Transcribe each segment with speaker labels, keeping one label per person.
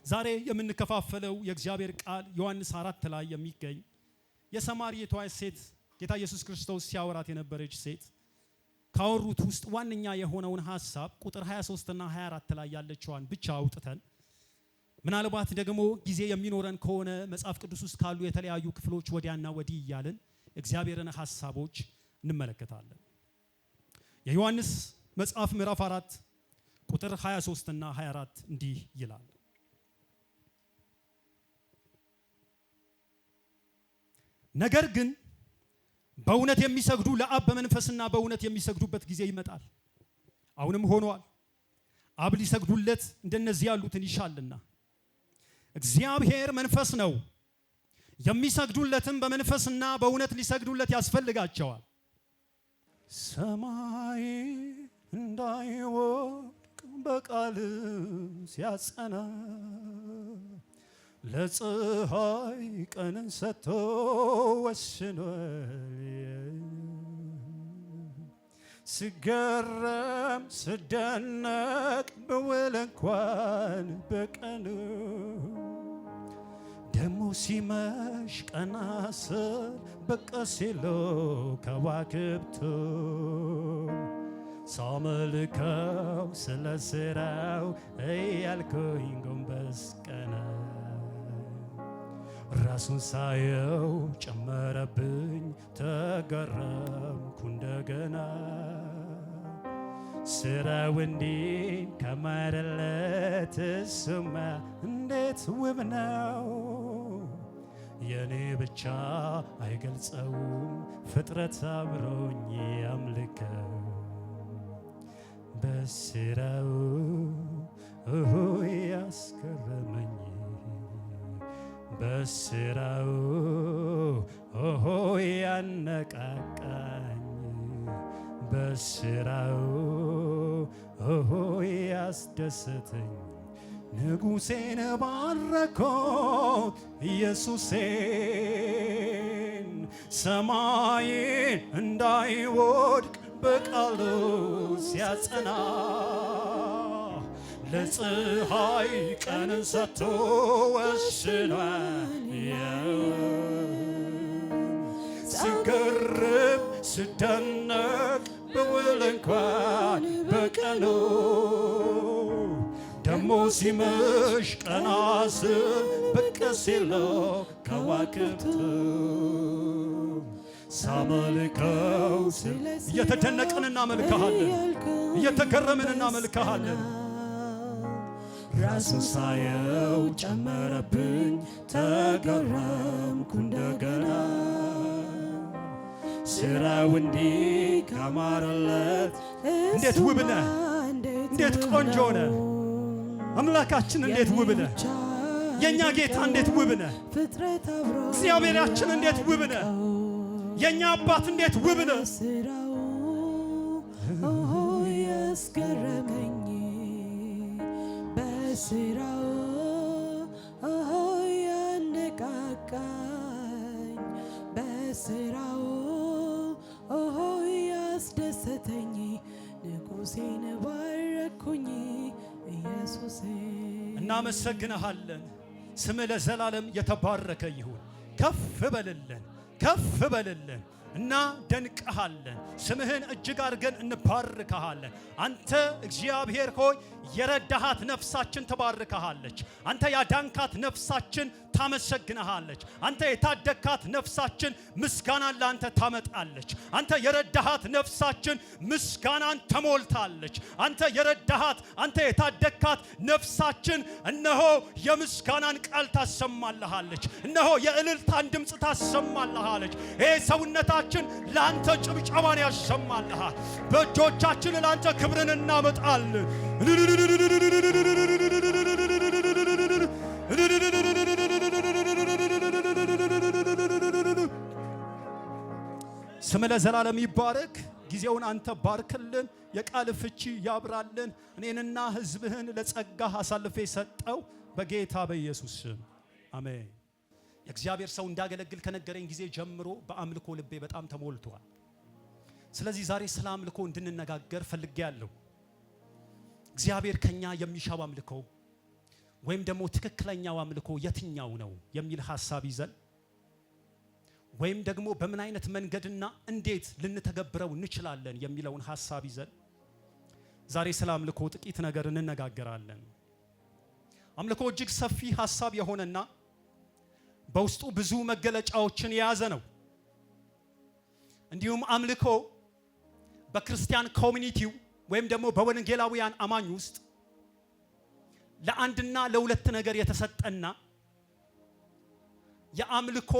Speaker 1: ዛሬ የምንከፋፈለው የእግዚአብሔር ቃል ዮሐንስ 4 ላይ የሚገኝ የሰማርያዊቷ ሴት ጌታ ኢየሱስ ክርስቶስ ሲያወራት የነበረች ሴት ካወሩት ውስጥ ዋነኛ የሆነውን ሐሳብ ቁጥር 23 እና 24 ላይ ያለችዋን ብቻ አውጥተን ምናልባት ደግሞ ጊዜ የሚኖረን ከሆነ መጽሐፍ ቅዱስ ውስጥ ካሉ የተለያዩ ክፍሎች ወዲያና ወዲህ እያልን እግዚአብሔርን ሐሳቦች እንመለከታለን። የዮሐንስ መጽሐፍ ምዕራፍ 4 ቁጥር 23 እና 24 እንዲህ ይላል። ነገር ግን በእውነት የሚሰግዱ ለአብ በመንፈስና በእውነት የሚሰግዱበት ጊዜ ይመጣል፣ አሁንም ሆኗል። አብ ሊሰግዱለት እንደነዚህ ያሉትን ይሻልና። እግዚአብሔር መንፈስ ነው፣ የሚሰግዱለትም በመንፈስና በእውነት ሊሰግዱለት ያስፈልጋቸዋል። ሰማይ እንዳይወድቅ በቃል ሲያጸና ለፀሐይ ቀንን ሰጥቶ ወስኗል። ስገረም ስደነቅ ብውል እንኳን በቀኑ ደሞ ሲመሽ ቀና ስል በቃ ሲሉ ከዋክብቱ ሳመልከው ስለ ስራው እያልኩኝ ጎንበስ ቀና ራሱን ሳየው ጨመረብኝ ተገረምኩ እንደገና ስራው እንዲህ ከማረለት እሱማ እንዴት ውብ ነው የኔ ብቻ አይገልጸውም ፍጥረት አብሮኝ ያምልከው በስራው ያስገረመኝ በስራው ያነቃቃኝ በስራው ያስደሰተኝ ንጉሴን ባረኮት ኢየሱሴን ሰማይን እንዳይወድቅ በቃሉ ሲያጸና ለፀሐይ ቀንን ሰጥቶ ወስኗል። ስገርም ስደነቅ ብውል እንኳን በቀኑ ደሞ ሲመሽ ቀና ስል ብቅ ሲሉ ከዋክብቱ ሳመልከው እየተደነቅን እናመልክሃለን፣ እየተገረምን እናመልክሃለን። ራሱን ሳየው ጨመረብኝ ተገረምኩ እንደገና ስራው እንዲህ ካማረለት እንዴት ውብ ነህ፣ እንዴት ቆንጆ ነህ አምላካችን፣ እንዴት ውብ ነህ የኛ ጌታ፣ እንዴት ውብ ነህ እግዚአብሔራችን፣ እንዴት ውብ ነህ የኛ አባት፣ እንዴት ውብ ነህ። ያስገረመኝ በስራው ያነቃቃኝ በስራው ያስደሰተኝ ንጉሴን ባረኩኝ ኢየሱሴ። እናመሰግንሃለን። ስምህ ለዘላለም የተባረከ ይሁን። ከፍ በልልን፣ ከፍ በልልን። እና ደንቀሃለን። ስምህን እጅግ አድርገን እንባርከሃለን። አንተ እግዚአብሔር ሆይ የረዳሃት ነፍሳችን ተባርከሃለች። አንተ ያዳንካት ነፍሳችን ታመሰግንሃለች። አንተ የታደካት ነፍሳችን ምስጋናን ለአንተ ታመጣለች። አንተ የረዳሃት ነፍሳችን ምስጋናን ተሞልታለች። አንተ የረዳሃት አንተ የታደካት ነፍሳችን እነሆ የምስጋናን ቃል ታሰማልሃለች። እነሆ የእልልታን ድምፅ ታሰማልሃለች። ይሄ ሰውነታችን ለአንተ ጭብጨባን ያሰማልሃል። በእጆቻችን ለአንተ ክብርን እናመጣለን። ስም ለዘላለም ይባረክ። ጊዜውን አንተ ባርክልን። የቃል ፍቺ ያብራልን። እኔንና ሕዝብህን ለጸጋህ አሳልፌ ሰጠው በጌታ በኢየሱስ ስም አሜን። የእግዚአብሔር ሰው እንዳገለግል ከነገረኝ ጊዜ ጀምሮ በአምልኮ ልቤ በጣም ተሞልቷል። ስለዚህ ዛሬ ስለ አምልኮ እንድንነጋገር ፈልጌያለሁ። እግዚአብሔር ከኛ የሚሻው አምልኮ ወይም ደግሞ ትክክለኛው አምልኮ የትኛው ነው የሚል ሐሳብ ይዘን ወይም ደግሞ በምን አይነት መንገድና እንዴት ልንተገብረው እንችላለን የሚለውን ሐሳብ ይዘን ዛሬ ስለ አምልኮ ጥቂት ነገር እንነጋገራለን። አምልኮ እጅግ ሰፊ ሐሳብ የሆነና በውስጡ ብዙ መገለጫዎችን የያዘ ነው። እንዲሁም አምልኮ በክርስቲያን ኮሚኒቲው ወይም ደግሞ በወንጌላውያን አማኝ ውስጥ ለአንድና ለሁለት ነገር የተሰጠና የአምልኮ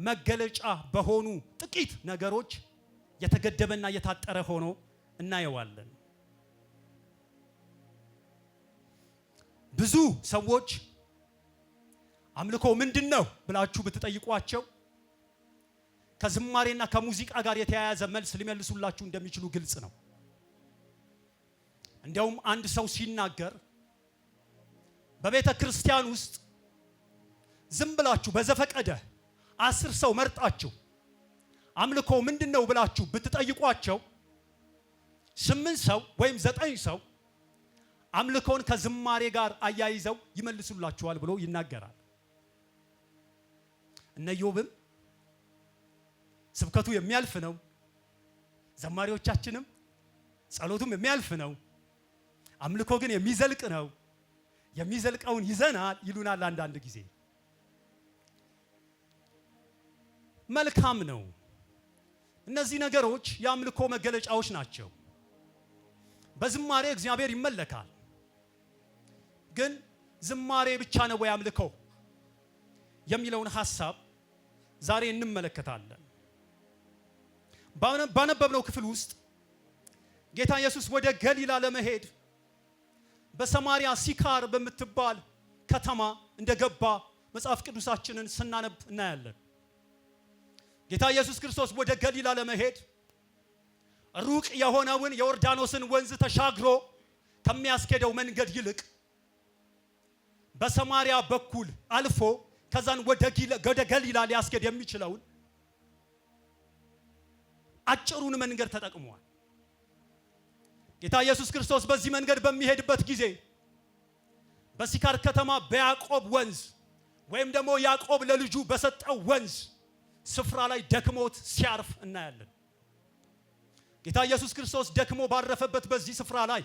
Speaker 1: መገለጫ በሆኑ ጥቂት ነገሮች የተገደበና የታጠረ ሆኖ እናየዋለን። ብዙ ሰዎች አምልኮ ምንድነው ብላችሁ ብትጠይቋቸው ከዝማሬና ከሙዚቃ ጋር የተያያዘ መልስ ሊመልሱላችሁ እንደሚችሉ ግልጽ ነው። እንደውም አንድ ሰው ሲናገር በቤተ ክርስቲያን ውስጥ ዝም ብላችሁ በዘፈቀደ 10 ሰው መርጣችሁ አምልኮ ምንድነው ብላችሁ ብትጠይቋቸው 8 ሰው ወይም 9 ሰው አምልኮን ከዝማሬ ጋር አያይዘው ይመልሱላችኋል ብሎ ይናገራል። እነ ኢዮብም ስብከቱ የሚያልፍ ነው፣ ዘማሪዎቻችንም ጸሎቱም የሚያልፍ ነው፣ አምልኮ ግን የሚዘልቅ ነው፣ የሚዘልቀውን ይዘናል ይሉናል አንዳንድ ጊዜ። መልካም ነው። እነዚህ ነገሮች የአምልኮ መገለጫዎች ናቸው። በዝማሬ እግዚአብሔር ይመለካል። ግን ዝማሬ ብቻ ነው ወይ አምልኮ የሚለውን ሐሳብ ዛሬ እንመለከታለን። ባነበብነው ክፍል ውስጥ ጌታ ኢየሱስ ወደ ገሊላ ለመሄድ በሰማሪያ ሲካር በምትባል ከተማ እንደገባ መጽሐፍ ቅዱሳችንን ስናነብ እናያለን። ጌታ ኢየሱስ ክርስቶስ ወደ ገሊላ ለመሄድ ሩቅ የሆነውን የዮርዳኖስን ወንዝ ተሻግሮ ከሚያስኬደው መንገድ ይልቅ በሰማሪያ በኩል አልፎ ከዛን ወደ ገሊላ ሊያስኬድ የሚችለውን አጭሩን መንገድ ተጠቅሟል። ጌታ ኢየሱስ ክርስቶስ በዚህ መንገድ በሚሄድበት ጊዜ በሲካር ከተማ በያዕቆብ ወንዝ ወይም ደግሞ ያዕቆብ ለልጁ በሰጠው ወንዝ ስፍራ ላይ ደክሞት ሲያርፍ እናያለን። ጌታ ኢየሱስ ክርስቶስ ደክሞ ባረፈበት በዚህ ስፍራ ላይ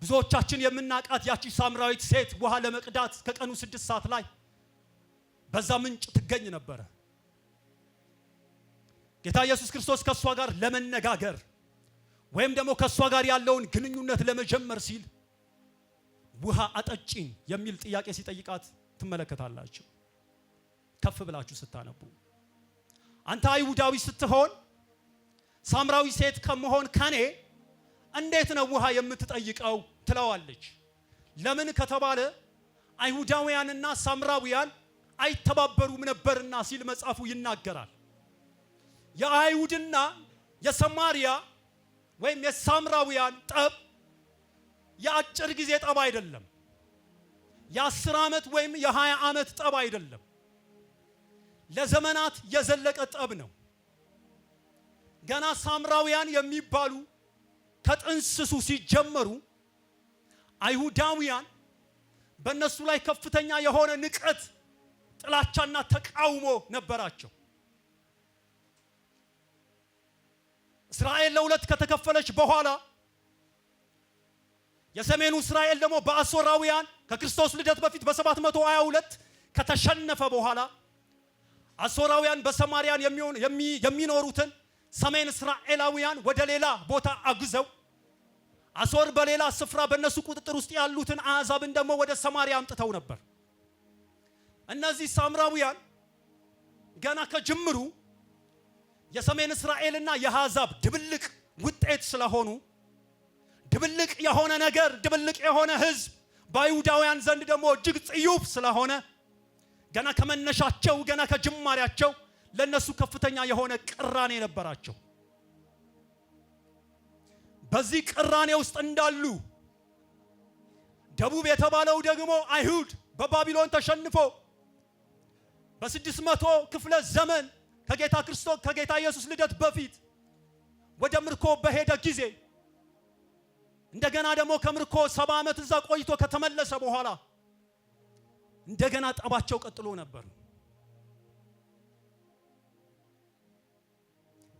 Speaker 1: ብዙዎቻችን የምናቃት ያቺ ሳምራዊት ሴት ውሃ ለመቅዳት ከቀኑ 6 ሰዓት ላይ በዛ ምንጭ ትገኝ ነበር። ጌታ ኢየሱስ ክርስቶስ ከሷ ጋር ለመነጋገር ወይም ደግሞ ከሷ ጋር ያለውን ግንኙነት ለመጀመር ሲል ውሃ አጠጪኝ የሚል ጥያቄ ሲጠይቃት ትመለከታላችሁ። ከፍ ብላችሁ ስታነቡ አንተ አይሁዳዊ ስትሆን ሳምራዊ ሴት ከመሆን ከኔ እንዴት ነው ውሃ የምትጠይቀው ትለዋለች። ለምን ከተባለ አይሁዳውያንና ሳምራዊያን አይተባበሩም ነበርና ሲል መጽሐፉ ይናገራል። የአይሁድና የሰማሪያ ወይም የሳምራዊያን ጠብ የአጭር ጊዜ ጠብ አይደለም። የ10 ዓመት ወይም የ20 ዓመት ጠብ አይደለም። ለዘመናት የዘለቀ ጠብ ነው። ገና ሳምራዊያን የሚባሉ ከጥንስሱ ሲጀመሩ አይሁዳውያን በእነሱ ላይ ከፍተኛ የሆነ ንቀት፣ ጥላቻና ተቃውሞ ነበራቸው። እስራኤል ለሁለት ከተከፈለች በኋላ የሰሜኑ እስራኤል ደግሞ በአሦራውያን ከክርስቶስ ልደት በፊት በ722 ከተሸነፈ በኋላ አሦራውያን በሰማርያን የሚኖሩትን ሰሜን እስራኤላውያን ወደ ሌላ ቦታ አግዘው አሦር በሌላ ስፍራ በእነሱ ቁጥጥር ውስጥ ያሉትን አሕዛብን ደግሞ ወደ ሰማርያ አምጥተው ነበር። እነዚህ ሳምራውያን ገና ከጅምሩ የሰሜን እስራኤልና የአሕዛብ ድብልቅ ውጤት ስለሆኑ ድብልቅ የሆነ ነገር፣ ድብልቅ የሆነ ሕዝብ በአይሁዳውያን ዘንድ ደግሞ እጅግ ጽዩፍ ስለሆነ ገና ከመነሻቸው ገና ከጅማሬያቸው ለነሱ ከፍተኛ የሆነ ቅራኔ ነበራቸው። በዚህ ቅራኔ ውስጥ እንዳሉ ደቡብ የተባለው ደግሞ አይሁድ በባቢሎን ተሸንፎ በ600 ክፍለ ዘመን ከጌታ ኢየሱስ ልደት በፊት ወደ ምርኮ በሄደ ጊዜ እንደገና ደግሞ ከምርኮ 70 ዓመት እዛ ቆይቶ ከተመለሰ በኋላ እንደገና ጠባቸው ቀጥሎ ነበር።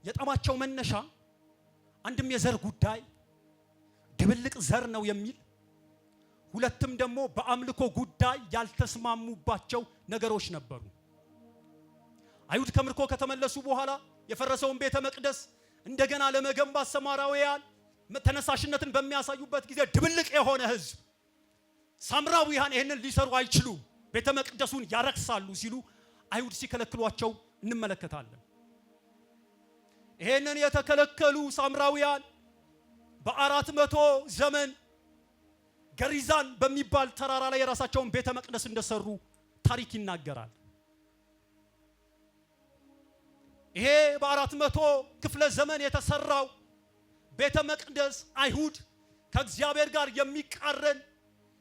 Speaker 1: የጠባቸው መነሻ አንድም የዘር ጉዳይ ድብልቅ ዘር ነው የሚል፣ ሁለትም ደግሞ በአምልኮ ጉዳይ ያልተስማሙባቸው ነገሮች ነበሩ። አይሁድ ከምርኮ ከተመለሱ በኋላ የፈረሰውን ቤተ መቅደስ እንደገና ለመገንባት ሰማራውያን ተነሳሽነትን በሚያሳዩበት ጊዜ ድብልቅ የሆነ ህዝብ ሳምራውያን ይሄንን ሊሰሩ አይችሉም፣ ቤተ መቅደሱን ያረክሳሉ ሲሉ አይሁድ ሲከለክሏቸው እንመለከታለን። ይሄንን የተከለከሉ ሳምራውያን በ400 ዘመን ገሪዛን በሚባል ተራራ ላይ የራሳቸውን ቤተ መቅደስ እንደሰሩ ታሪክ ይናገራል። ይሄ በ400 ክፍለ ዘመን የተሰራው ቤተ መቅደስ አይሁድ ከእግዚአብሔር ጋር የሚቃረን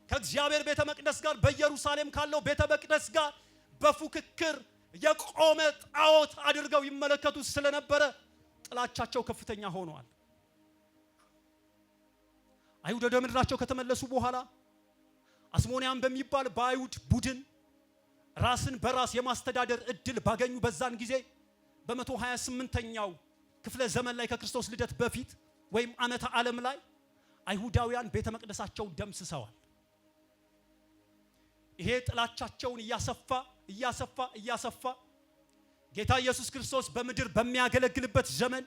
Speaker 1: ከእግዚአብሔር ቤተ መቅደስ ጋር በኢየሩሳሌም ካለው ቤተ መቅደስ ጋር በፉክክር የቆመ ጣዖት አድርገው ይመለከቱት ስለነበረ ጥላቻቸው ከፍተኛ ሆኗል። አይሁድ ወደ ምድራቸው ከተመለሱ በኋላ አስሞኒያን በሚባል በአይሁድ ቡድን ራስን በራስ የማስተዳደር እድል ባገኙ በዛን ጊዜ በ128ኛው ክፍለ ዘመን ላይ ከክርስቶስ ልደት በፊት ወይም ዓመተ ዓለም ላይ አይሁዳውያን ቤተ መቅደሳቸውን ደምስሰዋል። ይሄ ጥላቻቸውን እያሰፋ ጌታ ኢየሱስ ክርስቶስ በምድር በሚያገለግልበት ዘመን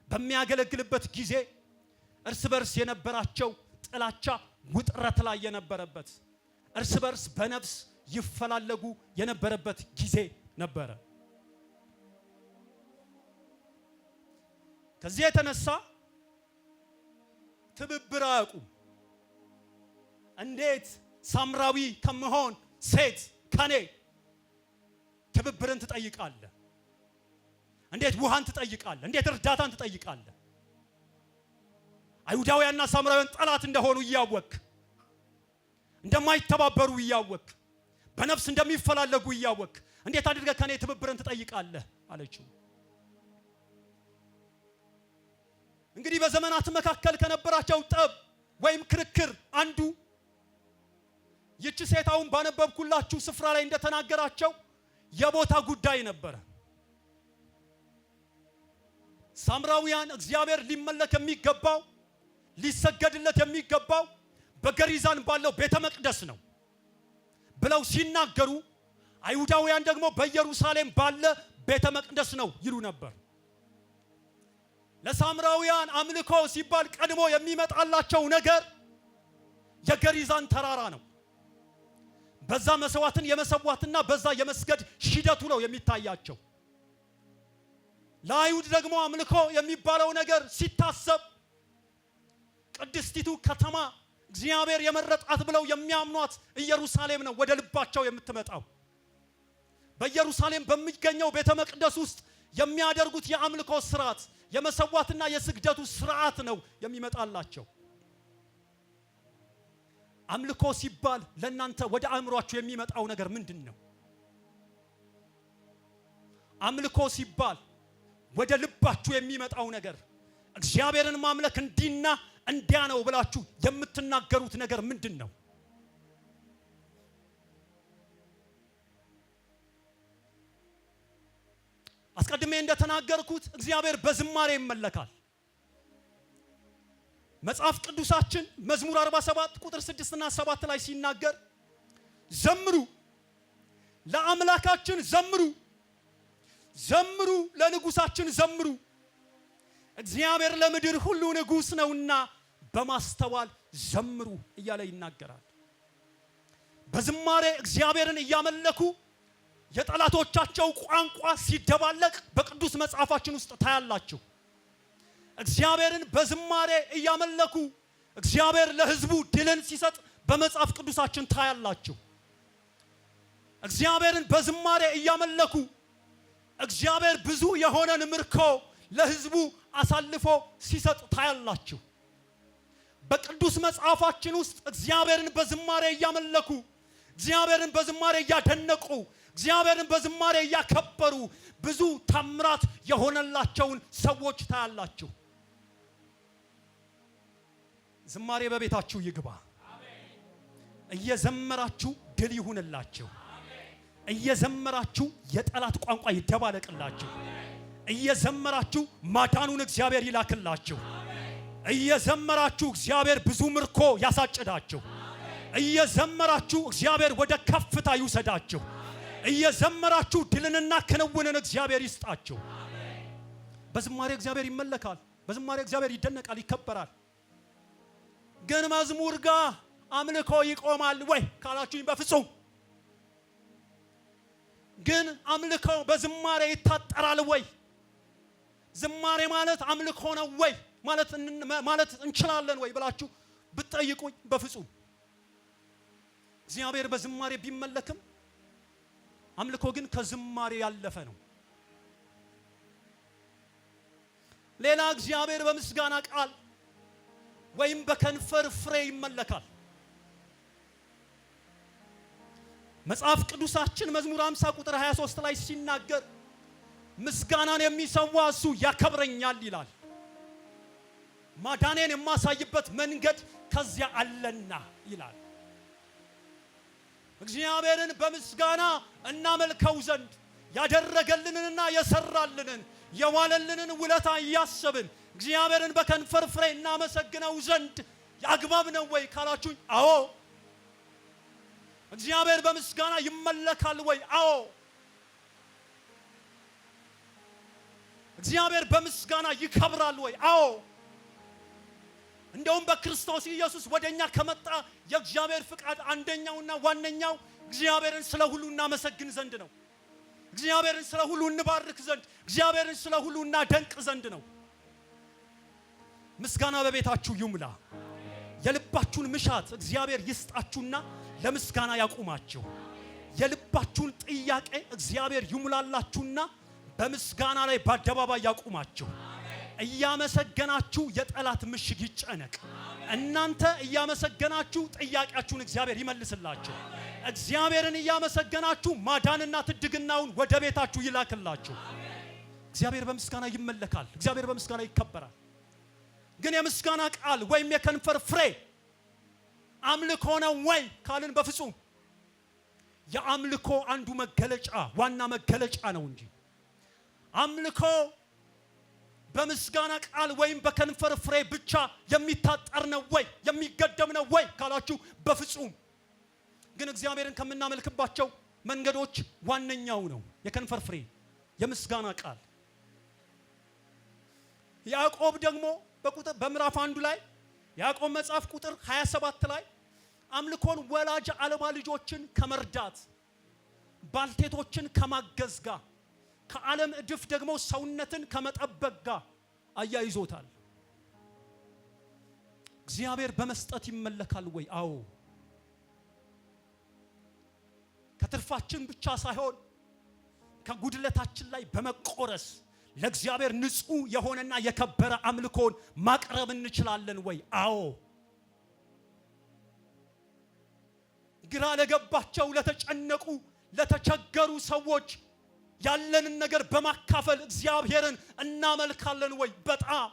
Speaker 1: በሚያገለግልበት ጊዜ እርስ በርስ የነበራቸው ጥላቻ ውጥረት ላይ የነበረበት እርስ በርስ በነፍስ ይፈላለጉ የነበረበት ጊዜ ነበረ። ከዚህ የተነሳ ትብብር አያውቁም። እንዴት ሳምራዊ ከመሆን ሴት ከኔ ትብብርን ትጠይቃለህ? እንዴት ውሃን ትጠይቃለህ? እንዴት እርዳታን ትጠይቃለህ? አይሁዳውያንና ሳምራውያን ጠላት እንደሆኑ እያወቅ እንደማይተባበሩ እያወቅ በነፍስ እንደሚፈላለጉ እያወቅ እንዴት አድርገህ ከኔ ትብብርን ትጠይቃለህ አለችው። እንግዲህ በዘመናት መካከል ከነበራቸው ጠብ ወይም ክርክር አንዱ ይህች ሴታውን ባነበብኩላችሁ ስፍራ ላይ እንደተናገራቸው የቦታ ጉዳይ ነበረ። ሳምራውያን እግዚአብሔር ሊመለክ የሚገባው ሊሰገድለት የሚገባው በገሪዛን ባለው ቤተ መቅደስ ነው ብለው ሲናገሩ፣ አይሁዳውያን ደግሞ በኢየሩሳሌም ባለ ቤተ መቅደስ ነው ይሉ ነበር። ለሳምራውያን አምልኮ ሲባል ቀድሞ የሚመጣላቸው ነገር የገሪዛን ተራራ ነው። በዛ መስዋዕትን የመሰዋትና በዛ የመስገድ ሂደቱ ነው የሚታያቸው። ለአይሁድ ደግሞ አምልኮ የሚባለው ነገር ሲታሰብ ቅድስቲቱ ከተማ እግዚአብሔር የመረጣት ብለው የሚያምኗት ኢየሩሳሌም ነው ወደ ልባቸው የምትመጣው። በኢየሩሳሌም በሚገኘው ቤተ መቅደስ ውስጥ የሚያደርጉት የአምልኮ ስርዓት የመሰዋትና የስግደቱ ስርዓት ነው የሚመጣላቸው። አምልኮ ሲባል ለእናንተ ወደ አእምሯችሁ የሚመጣው ነገር ምንድን ነው? አምልኮ ሲባል ወደ ልባችሁ የሚመጣው ነገር እግዚአብሔርን ማምለክ እንዲና እንዲያ ነው ብላችሁ የምትናገሩት ነገር ምንድን ነው? አስቀድሜ እንደተናገርኩት እግዚአብሔር በዝማሬ ይመለካል። መጽሐፍ ቅዱሳችን መዝሙር 47 ቁጥር 6 እና 7 ላይ ሲናገር ዘምሩ፣ ለአምላካችን ዘምሩ፣ ዘምሩ፣ ለንጉሳችን ዘምሩ፣ እግዚአብሔር ለምድር ሁሉ ንጉስ ነውና በማስተዋል ዘምሩ እያለ ይናገራል። በዝማሬ እግዚአብሔርን እያመለኩ የጠላቶቻቸው ቋንቋ ሲደባለቅ በቅዱስ መጽሐፋችን ውስጥ ታያላችሁ። እግዚአብሔርን በዝማሬ እያመለኩ እግዚአብሔር ለሕዝቡ ድልን ሲሰጥ በመጽሐፍ ቅዱሳችን ታያላችሁ። እግዚአብሔርን በዝማሬ እያመለኩ እግዚአብሔር ብዙ የሆነን ምርኮ ለሕዝቡ አሳልፎ ሲሰጥ ታያላችሁ። በቅዱስ መጽሐፋችን ውስጥ እግዚአብሔርን በዝማሬ እያመለኩ እግዚአብሔርን በዝማሬ እያደነቁ እግዚአብሔርን በዝማሬ እያከበሩ ብዙ ታምራት የሆነላቸውን ሰዎች ታያላችሁ። ዝማሬ በቤታችሁ ይግባ። እየዘመራችሁ ድል ይሁንላችሁ። እየዘመራችሁ የጠላት ቋንቋ ይደባለቅላችሁ። እየዘመራችሁ ማዳኑን እግዚአብሔር ይላክላችሁ። እየዘመራችሁ እግዚአብሔር ብዙ ምርኮ ያሳጭዳችሁ። እየዘመራችሁ እግዚአብሔር ወደ ከፍታ ይውሰዳችሁ። እየዘመራችሁ ድልንና ክንውንን እግዚአብሔር ይስጣችሁ። በዝማሬ እግዚአብሔር ይመለካል። በዝማሬ እግዚአብሔር ይደነቃል፣ ይከበራል። ግን መዝሙር ጋር አምልኮ ይቆማል ወይ ካላችሁኝ በፍጹም። ግን አምልኮ በዝማሬ ይታጠራል ወይ? ዝማሬ ማለት አምልኮ ነው ወይ ማለት እንችላለን ወይ ብላችሁ ብትጠይቁኝ በፍጹም። እግዚአብሔር በዝማሬ ቢመለክም አምልኮ ግን ከዝማሬ ያለፈ ነው። ሌላ እግዚአብሔር በምስጋና ቃል ወይም በከንፈር ፍሬ ይመለካል። መጽሐፍ ቅዱሳችን መዝሙር 50 ቁጥር 23 ላይ ሲናገር ምስጋናን የሚሰዋ እሱ ያከብረኛል ይላል። ማዳኔን የማሳይበት መንገድ ከዚያ አለና ይላል። እግዚአብሔርን በምስጋና እናመልከው ዘንድ ያደረገልንንና የሰራልንን የዋለልንን ውለታ እያሰብን እግዚአብሔርን በከንፈር ፍሬ እናመሰግነው ዘንድ አግባብ ነው ወይ ካላችሁኝ፣ አዎ። እግዚአብሔር በምስጋና ይመለካል ወይ? አዎ። እግዚአብሔር በምስጋና ይከብራል ወይ? አዎ። እንደውም በክርስቶስ ኢየሱስ ወደኛ ከመጣ የእግዚአብሔር ፍቃድ አንደኛውና ዋነኛው እግዚአብሔርን ስለ ሁሉ እናመሰግን ዘንድ ነው። እግዚአብሔርን ስለ ሁሉ እንባርክ ዘንድ፣ እግዚአብሔርን ስለ ሁሉ እናደንቅ ዘንድ ነው። ምስጋና በቤታችሁ ይሙላ። የልባችሁን ምሻት እግዚአብሔር ይስጣችሁና ለምስጋና ያቁማችሁ። የልባችሁን ጥያቄ እግዚአብሔር ይሙላላችሁና በምስጋና ላይ በአደባባይ ያቁማችሁ። እያመሰገናችሁ የጠላት ምሽግ ይጨነቅ። እናንተ እያመሰገናችሁ ጥያቄያችሁን እግዚአብሔር ይመልስላችሁ። እግዚአብሔርን እያመሰገናችሁ ማዳንና ትድግናውን ወደ ቤታችሁ ይላክላችሁ። እግዚአብሔር በምስጋና ይመለካል። እግዚአብሔር በምስጋና ይከበራል። ግን የምስጋና ቃል ወይም የከንፈር ፍሬ አምልኮ ነው ወይ ካልን በፍጹም። የአምልኮ አንዱ መገለጫ ዋና መገለጫ ነው እንጂ አምልኮ በምስጋና ቃል ወይም በከንፈር ፍሬ ብቻ የሚታጠር ነው ወይ የሚገደም ነው ወይ ካላችሁ በፍጹም። ግን እግዚአብሔርን ከምናመልክባቸው መንገዶች ዋነኛው ነው የከንፈር ፍሬ የምስጋና ቃል። ያዕቆብ ደግሞ በምዕራፍ 1 ላይ ያዕቆብ መጽሐፍ ቁጥር 27 ላይ አምልኮን ወላጅ አልባ ልጆችን ከመርዳት ባልቴቶችን ከማገዝ ጋር ከዓለም እድፍ ደግሞ ሰውነትን ከመጠበቅ ጋር አያይዞታል። እግዚአብሔር በመስጠት ይመለካል ወይ? አዎ። ከትርፋችን ብቻ ሳይሆን ከጉድለታችን ላይ በመቆረስ ለእግዚአብሔር ንጹህ የሆነና የከበረ አምልኮን ማቅረብ እንችላለን ወይ? አዎ። ግራ ለገባቸው፣ ለተጨነቁ፣ ለተቸገሩ ሰዎች ያለንን ነገር በማካፈል እግዚአብሔርን እናመልካለን ወይ? በጣም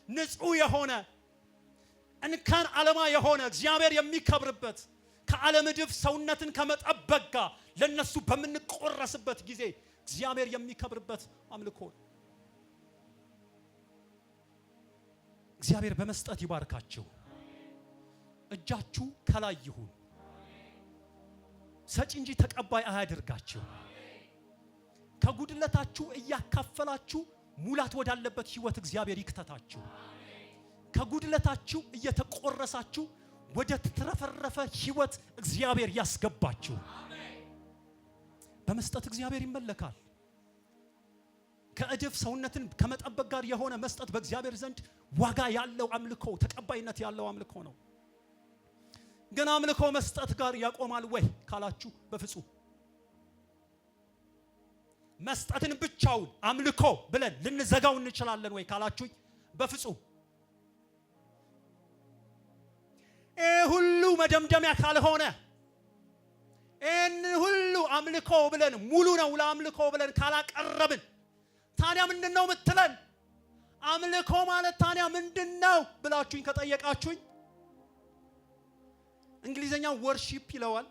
Speaker 1: ንጹህ የሆነ እንከን አለማ የሆነ እግዚአብሔር የሚከብርበት ከዓለም እድፍ ሰውነትን ከመጠበቅ ጋር ለነሱ በምንቆረስበት ጊዜ እግዚአብሔር የሚከብርበት አምልኮ። እግዚአብሔር በመስጠት ይባርካችሁ። እጃችሁ ከላይ ይሁን፣ ሰጪ እንጂ ተቀባይ አያድርጋችሁ። ከጉድለታችሁ እያካፈላችሁ ሙላት ወዳለበት ህይወት እግዚአብሔር ይክተታችሁ። ከጉድለታችሁ እየተቆረሳችሁ ወደ ተትረፈረፈ ህይወት እግዚአብሔር ያስገባችሁ። በመስጠት እግዚአብሔር ይመለካል። ከእድፍ ሰውነትን ከመጠበቅ ጋር የሆነ መስጠት በእግዚአብሔር ዘንድ ዋጋ ያለው አምልኮ፣ ተቀባይነት ያለው አምልኮ ነው። ግን አምልኮ መስጠት ጋር ያቆማል ወይ ካላችሁ በፍጹም። መስጠትን ብቻውን አምልኮ ብለን ልንዘጋው እንችላለን ወይ ካላችሁ በፍጹም። ሁሉ መደምደሚያ ካልሆነ ሁሉ አምልኮ ብለን ሙሉ ነው ለአምልኮ ብለን ካላቀረብን ታዲያ ምንድነው የምትለን? አምልኮ ማለት ታዲያ ምንድነው ብላችሁኝ ከጠየቃችሁኝ እንግሊዘኛው ወርሺፕ ይለዋል።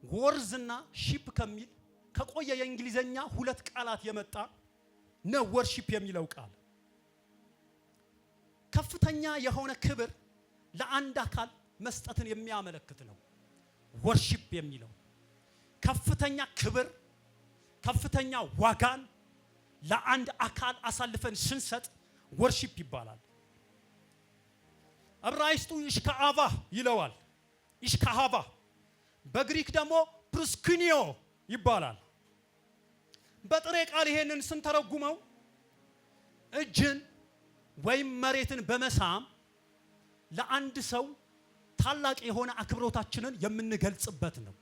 Speaker 1: ወርዝና ሺፕ ከሚል ከቆየ የእንግሊዘኛ ሁለት ቃላት የመጣ ነው ወርሺፕ የሚለው ቃል። ከፍተኛ የሆነ ክብር ለአንድ አካል መስጠትን የሚያመለክት ነው ወርሺፕ የሚለው። ከፍተኛ ክብር ከፍተኛ ዋጋን ለአንድ አካል አሳልፈን ስንሰጥ ወርሺፕ ይባላል። ዕብራይስጡ ኢሽካሃቫ ይለዋል። ኢሽካሃቫ በግሪክ ደግሞ ፕሩስኪኒዮ ይባላል። በጥሬ ቃል ይሄንን ስንተረጉመው እጅን ወይም መሬትን በመሳም ለአንድ ሰው ታላቅ የሆነ አክብሮታችንን የምንገልጽበት ነው።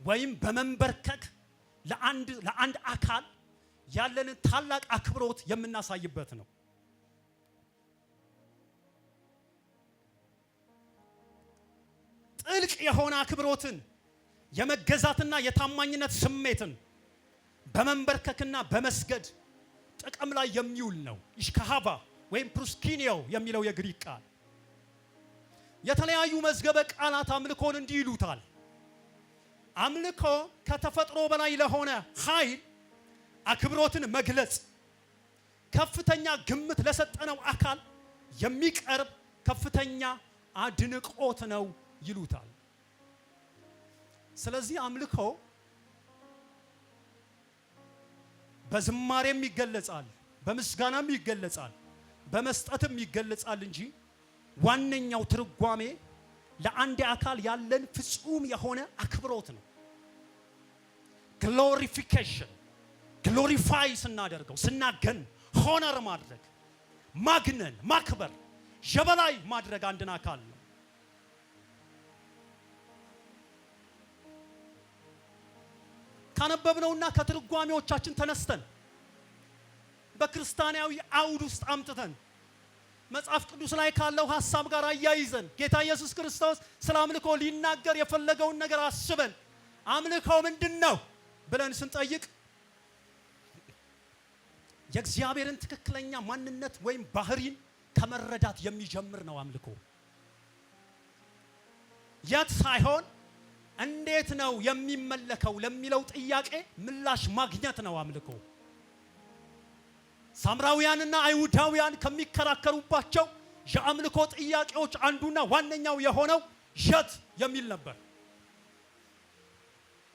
Speaker 1: ወይም በመንበርከክ ለአንድ አካል ያለንን ታላቅ አክብሮት የምናሳይበት ነው። ጥልቅ የሆነ አክብሮትን የመገዛትና የታማኝነት ስሜትን በመንበርከክና በመስገድ ጥቅም ላይ የሚውል ነው ኢሽካሃቫ ወይም ፕሩስኪኒዮ የሚለው የግሪክ ቃል። የተለያዩ መዝገበ ቃላት አምልኮን እንዲህ ይሉታል። አምልኮ ከተፈጥሮ በላይ ለሆነ ኃይል አክብሮትን መግለጽ፣ ከፍተኛ ግምት ለሰጠነው አካል የሚቀርብ ከፍተኛ አድንቆት ነው ይሉታል። ስለዚህ አምልኮ በዝማሬም ይገለጻል፣ በምስጋናም ይገለጻል፣ በመስጠትም ይገለጻል እንጂ ዋነኛው ትርጓሜ ለአንድ አካል ያለን ፍጹም የሆነ አክብሮት ነው። ግሎሪፊኬሽን ግሎሪፋይ ስናደርገው ስናገን ሆነር ማድረግ ማግነን ማክበር የበላይ ማድረግ አንድን አካል ነው። ካነበብነውና ከትርጓሜዎቻችን ተነስተን በክርስቲያናዊ አውድ ውስጥ አምጥተን መጽሐፍ ቅዱስ ላይ ካለው ሐሳብ ጋር አያይዘን ጌታ ኢየሱስ ክርስቶስ ስለ አምልኮ ሊናገር የፈለገውን ነገር አስበን አምልኮ ምንድነው ብለን ስንጠይቅ የእግዚአብሔርን ትክክለኛ ማንነት ወይም ባህሪን ከመረዳት የሚጀምር ነው አምልኮ። የት ሳይሆን እንዴት ነው የሚመለከው ለሚለው ጥያቄ ምላሽ ማግኘት ነው አምልኮ። ሳምራውያንና አይሁዳውያን ከሚከራከሩባቸው የአምልኮ ጥያቄዎች አንዱና ዋነኛው የሆነው የት የሚል ነበር።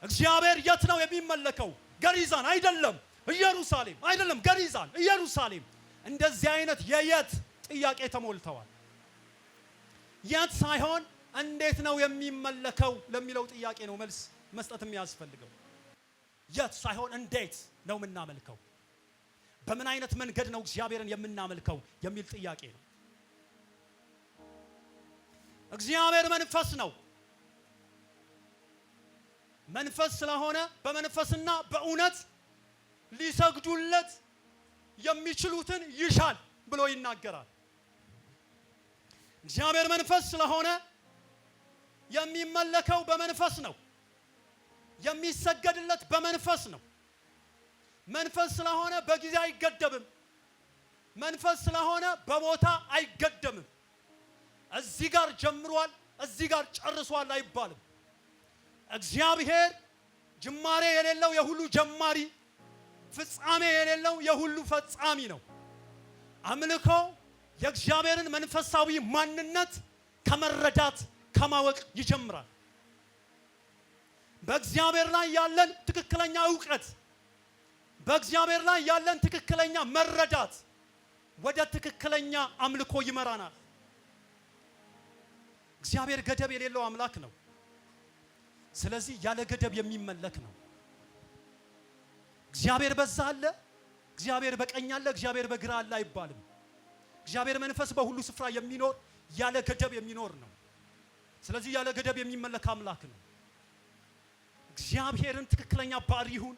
Speaker 1: እግዚአብሔር የት ነው የሚመለከው? ገሪዛን አይደለም፣ ኢየሩሳሌም አይደለም፣ ገሪዛን ኢየሩሳሌም። እንደዚህ አይነት የየት ጥያቄ ተሞልተዋል። የት ሳይሆን እንዴት ነው የሚመለከው ለሚለው ጥያቄ ነው መልስ መስጠት የሚያስፈልገው። የት ሳይሆን እንዴት ነው የምናመልከው፣ በምን አይነት መንገድ ነው እግዚአብሔርን የምናመልከው የሚል ጥያቄ ነው። እግዚአብሔር መንፈስ ነው። መንፈስ ስለሆነ በመንፈስና በእውነት ሊሰግዱለት የሚችሉትን ይሻል ብሎ ይናገራል። እግዚአብሔር መንፈስ ስለሆነ የሚመለከው በመንፈስ ነው። የሚሰገድለት በመንፈስ ነው። መንፈስ ስለሆነ በጊዜ አይገደብም። መንፈስ ስለሆነ በቦታ አይገደምም። እዚህ ጋር ጀምሯል፣ እዚህ ጋር ጨርሷል አይባልም። እግዚአብሔር ጅማሬ የሌለው የሁሉ ጀማሪ፣ ፍጻሜ የሌለው የሁሉ ፈጻሚ ነው። አምልኮ የእግዚአብሔርን መንፈሳዊ ማንነት ከመረዳት ከማወቅ ይጀምራል። በእግዚአብሔር ላይ ያለን ትክክለኛ ዕውቀት፣ በእግዚአብሔር ላይ ያለን ትክክለኛ መረዳት ወደ ትክክለኛ አምልኮ ይመራናል። እግዚአብሔር ገደብ የሌለው አምላክ ነው። ስለዚህ ያለ ገደብ የሚመለክ ነው። እግዚአብሔር በዛ አለ፣ እግዚአብሔር በቀኝ አለ፣ እግዚአብሔር በግራ አለ አይባልም። እግዚአብሔር መንፈስ በሁሉ ስፍራ የሚኖር ያለ ገደብ የሚኖር ነው። ስለዚህ ያለ ገደብ የሚመለክ አምላክ ነው። እግዚአብሔርን ትክክለኛ ባህሪውን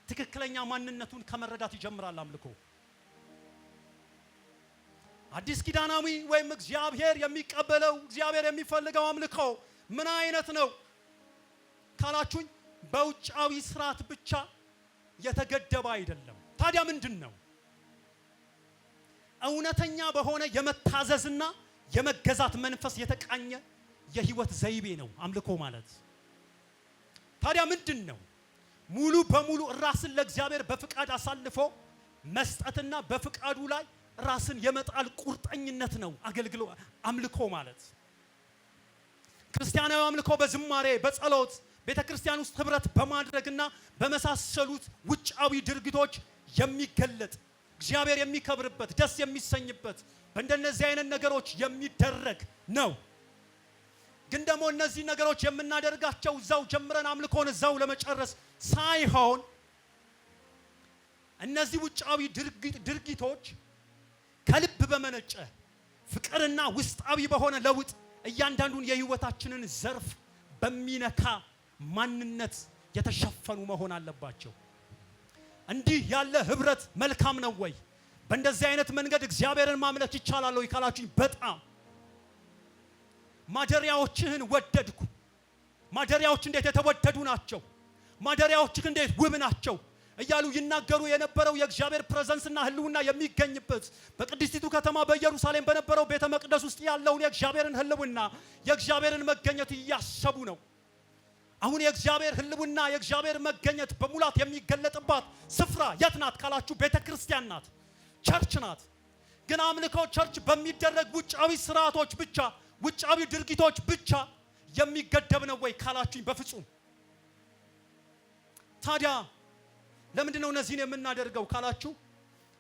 Speaker 1: ትክክለኛ ማንነቱን ከመረዳት ይጀምራል አምልኮ። አዲስ ኪዳናዊ ወይም እግዚአብሔር የሚቀበለው እግዚአብሔር የሚፈልገው አምልኮ ምን አይነት ነው ካላችሁኝ በውጫዊ ስርዓት ብቻ የተገደበ አይደለም። ታዲያ ምንድን ነው? እውነተኛ በሆነ የመታዘዝና የመገዛት መንፈስ የተቃኘ የህይወት ዘይቤ ነው አምልኮ ማለት። ታዲያ ምንድነው? ሙሉ በሙሉ ራስን ለእግዚአብሔር በፍቃድ አሳልፎ መስጠትና በፍቃዱ ላይ ራስን የመጣል ቁርጠኝነት ነው አምልኮ ማለት። ክርስቲያናዊ አምልኮ በዝማሬ በጸሎት ቤተክርስቲያን ውስጥ ህብረት በማድረግና በመሳሰሉት ውጫዊ ድርጊቶች የሚገለጥ እግዚአብሔር የሚከብርበት ደስ የሚሰኝበት በእንደነዚህ አይነት ነገሮች የሚደረግ ነው። ግን ደግሞ እነዚህ ነገሮች የምናደርጋቸው እዛው ጀምረን አምልኮን እዛው ለመጨረስ ሳይሆን እነዚህ ውጫዊ ድርጊቶች ከልብ በመነጨ ፍቅርና ውስጣዊ በሆነ ለውጥ እያንዳንዱን የህይወታችንን ዘርፍ በሚነካ ማንነት የተሸፈኑ መሆን አለባቸው። እንዲህ ያለ ህብረት መልካም ነው ወይ? በእንደዚህ አይነት መንገድ እግዚአብሔርን ማምለክ ይቻላል ወይ ካላችሁኝ፣ በጣም ማደሪያዎችህን ወደድኩ። ማደሪያዎች እንዴት የተወደዱ ናቸው! ማደሪያዎችህ እንዴት ውብ ናቸው እያሉ ይናገሩ የነበረው የእግዚአብሔር ፕሬዘንስና ህልውና የሚገኝበት በቅድስቲቱ ከተማ በኢየሩሳሌም በነበረው ቤተ መቅደስ ውስጥ ያለውን የእግዚአብሔርን ህልውና የእግዚአብሔርን መገኘት እያሰቡ ነው። አሁን የእግዚአብሔር ህልውና የእግዚአብሔር መገኘት በሙላት የሚገለጥባት ስፍራ የት ናት ካላችሁ፣ ቤተ ክርስቲያን ናት፣ ቸርች ናት። ግን አምልኮ ቸርች በሚደረግ ውጫዊ ስርዓቶች ብቻ ውጫዊ ድርጊቶች ብቻ የሚገደብ ነው ወይ ካላችሁኝ፣ በፍጹም። ታዲያ ለምንድን ነው እነዚህን የምናደርገው ካላችሁ፣